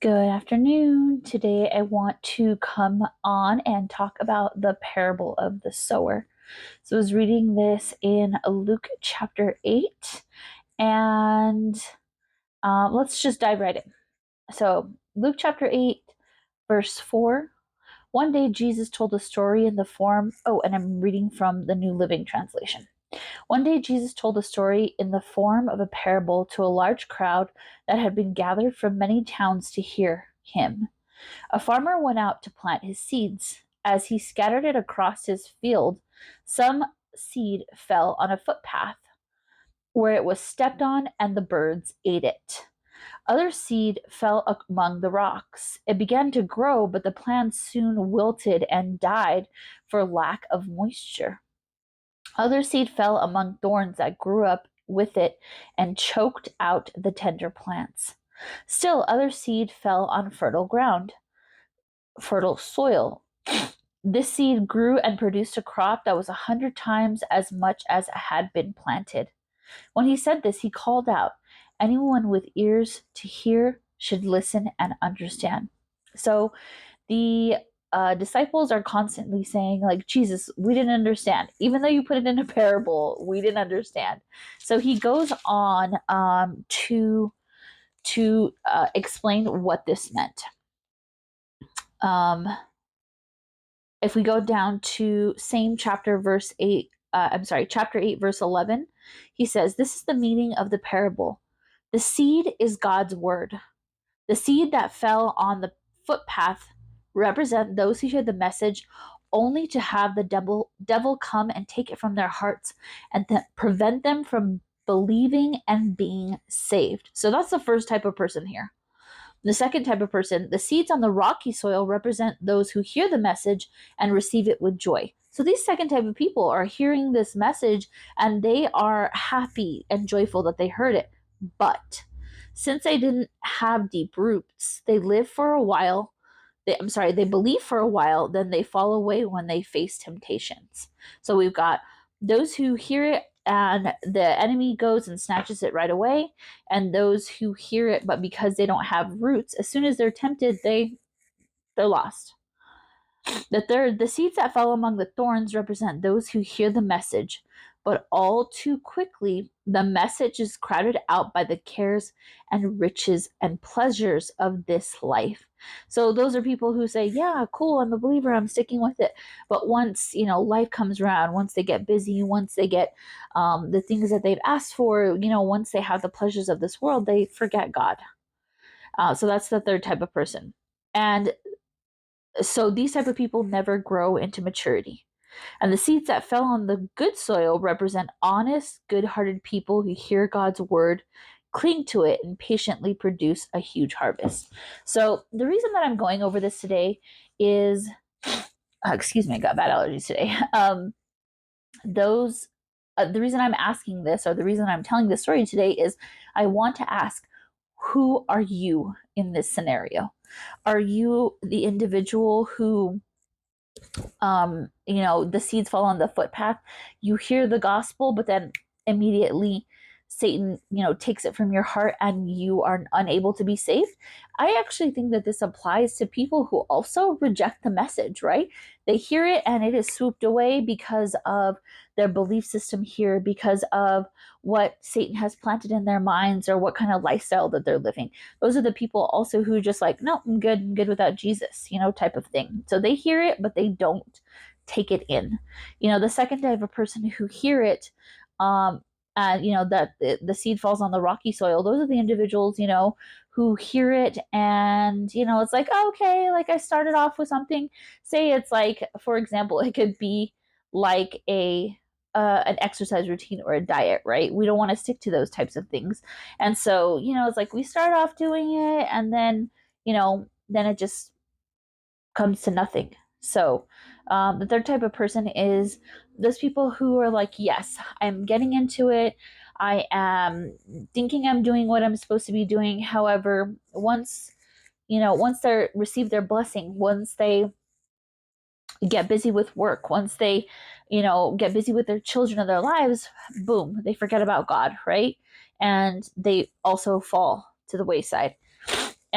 Good afternoon. Today I want to come on and talk about the parable of the sower. So I was reading this in Luke chapter 8, and let's just dive right in. So, Luke chapter 8, verse 4. One day Jesus told a story in the form, and I'm reading from the New Living Translation. One day Jesus told a story in the form of a parable to a large crowd that had been gathered from many towns to hear him. A farmer went out to plant his seeds. As he scattered it across his field, some seed fell on a footpath where it was stepped on and the birds ate it. Other seed fell among the rocks. It began to grow, but the plant soon wilted and died for lack of moisture. Other seed fell among thorns that grew up with it and choked out the tender plants. Still, other seed fell on fertile soil. This seed grew and produced a crop that was 100 times as much as had been planted. When he said this, he called out, "Anyone with ears to hear should listen and understand." So the disciples are constantly saying, like, Jesus, we didn't understand. Even though you put it in a parable, we didn't understand. So he goes on to explain what this meant. If we go down to same chapter, chapter 8, verse 11, he says, "This is the meaning of the parable. The seed is God's word. The seed that fell on the footpath represent those who hear the message only to have the devil come and take it from their hearts and prevent them from believing and being saved." So that's the first type of person here. The second type of person, the seeds on the rocky soil represent those who hear the message and receive it with joy. So these second type of people are hearing this message and they are happy and joyful that they heard it. But since they didn't have deep roots, they live for a while. They believe for a while, then they fall away when they face temptations. So we've got those who hear it and the enemy goes and snatches it right away, and those who hear it but because they don't have roots, as soon as they're tempted, they're lost. The seeds that fell among the thorns represent those who hear the message, but all too quickly the message is crowded out by the cares and riches and pleasures of this life. So those are people who say, yeah, cool, I'm a believer, I'm sticking with it. But once, life comes around, once they get busy, once they get the things that they've asked for, once they have the pleasures of this world, they forget God. So that's the third type of person. And so these type of people never grow into maturity. And the seeds that fell on the good soil represent honest, good-hearted people who hear God's word, cling to it, and patiently produce a huge harvest. So the reason that I'm going over this today is, excuse me, I got bad allergies today. The reason I'm asking this, or the reason I'm telling this story today, is I want to ask, who are you in this scenario? Are you the individual who the seeds fall on the footpath? You hear the gospel, but then immediately Satan, takes it from your heart and you are unable to be saved. I actually think that this applies to people who also reject the message, right? They hear it and it is swooped away because of their belief system here, because of what Satan has planted in their minds or what kind of lifestyle that they're living. Those are the people also who just like, no, I'm good without Jesus, type of thing. So they hear it, but they don't take it in. The second type of person who hear it, that the seed falls on the rocky soil. Those are the individuals, who hear it and, it's like, oh, okay, like I started off with something. Say it's like, for example, it could be like an exercise routine or a diet, right? We don't want to stick to those types of things. And so, it's like we start off doing it and then, then it just comes to nothing. So the third type of person is those people who are like, yes, I'm getting into it. I am thinking I'm doing what I'm supposed to be doing. However, once they receive their blessing, once they get busy with work, once they, get busy with their children or their lives, boom, they forget about God, right? And they also fall to the wayside.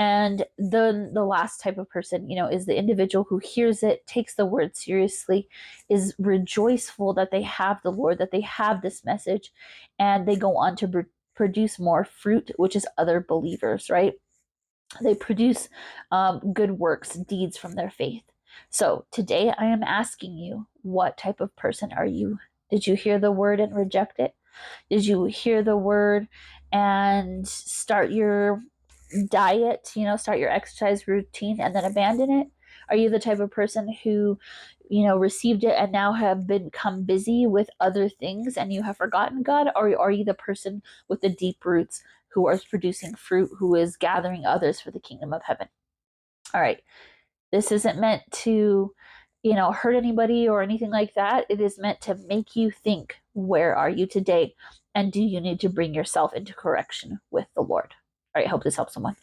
And the last type of person, is the individual who hears it, takes the word seriously, is rejoiceful that they have the Lord, that they have this message, and they go on to produce more fruit, which is other believers, right? They produce good works, deeds from their faith. So today I am asking you, what type of person are you? Did you hear the word and reject it? Did you hear the word and start your diet, start your exercise routine and then abandon it? Are you the type of person who, received it and now have become busy with other things and you have forgotten God? Or are you the person with the deep roots who is producing fruit, who is gathering others for the kingdom of heaven? All right. This isn't meant to, hurt anybody or anything like that. It is meant to make you think, where are you today? And do you need to bring yourself into correction with the Lord? All right. I hope this helps someone.